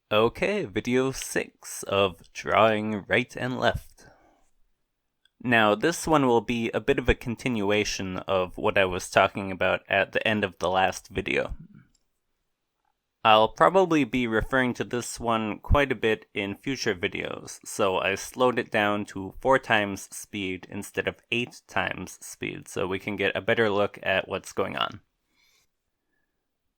Okay, video 6 of drawing right and left. Now, this one will be a bit of a continuation of what I was talking about at the end of the last video. I'll probably be referring to this one quite a bit in future videos, so I slowed it down to 4 times speed instead of 8 times speed so we can get a better look at what's going on.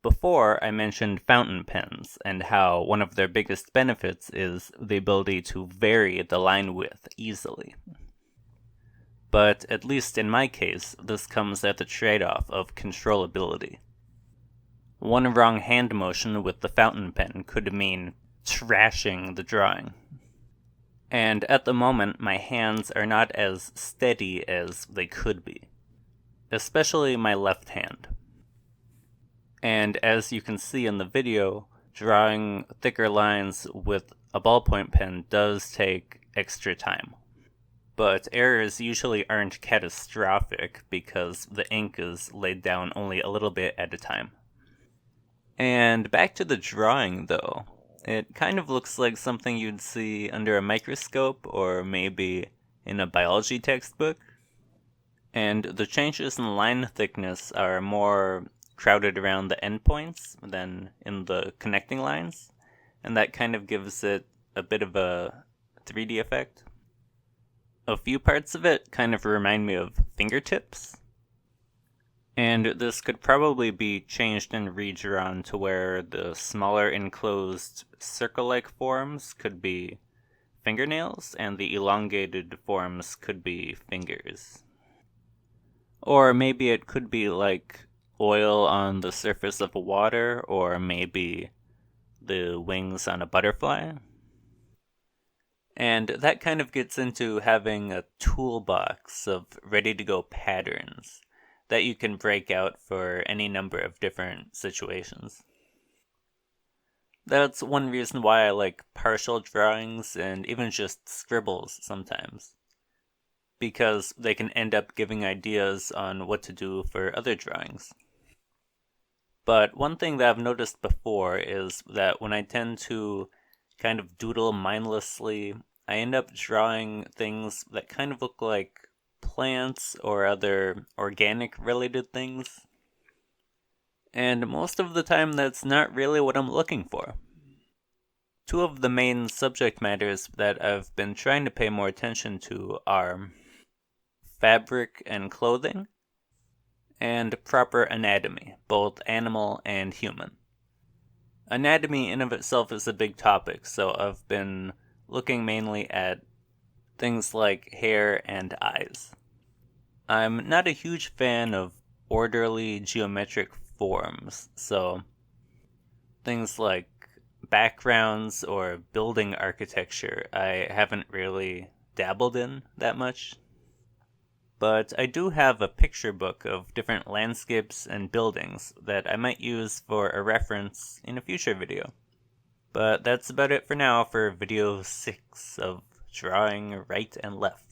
Before, I mentioned fountain pens and how one of their biggest benefits is the ability to vary the line width easily. But at least in my case, this comes at the trade-off of controllability. One wrong hand motion with the fountain pen could mean trashing the drawing. And at the moment, my hands are not as steady as they could be, especially my left hand. And as you can see in the video, drawing thicker lines with a ballpoint pen does take extra time. But errors usually aren't catastrophic because the ink is laid down only a little bit at a time. And back to the drawing though, it kind of looks like something you'd see under a microscope or maybe in a biology textbook. And the changes in line thickness are more crowded around the endpoints than in the connecting lines, and that kind of gives it a bit of a 3D effect. A few parts of it kind of remind me of fingertips, and this could probably be changed and redrawn to where the smaller enclosed circle-like forms could be fingernails and the elongated forms could be fingers. Or maybe it could be like oil on the surface of water, or maybe the wings on a butterfly. And that kind of gets into having a toolbox of ready-to-go patterns that you can break out for any number of different situations. That's one reason why I like partial drawings and even just scribbles sometimes, because they can end up giving ideas on what to do for other drawings. But one thing that I've noticed before is that when I tend to kind of doodle mindlessly, I end up drawing things that kind of look like plants or other organic related things. And most of the time that's not really what I'm looking for. Two of the main subject matters that I've been trying to pay more attention to are fabric and clothing, and proper anatomy, both animal and human. Anatomy in of itself is a big topic, so I've been looking mainly at things like hair and eyes. I'm not a huge fan of orderly geometric forms, so things like backgrounds or building architecture I haven't really dabbled in that much. But I do have a picture book of different landscapes and buildings that I might use for a reference in a future video. But that's about it for now for video 6 of drawing right and left.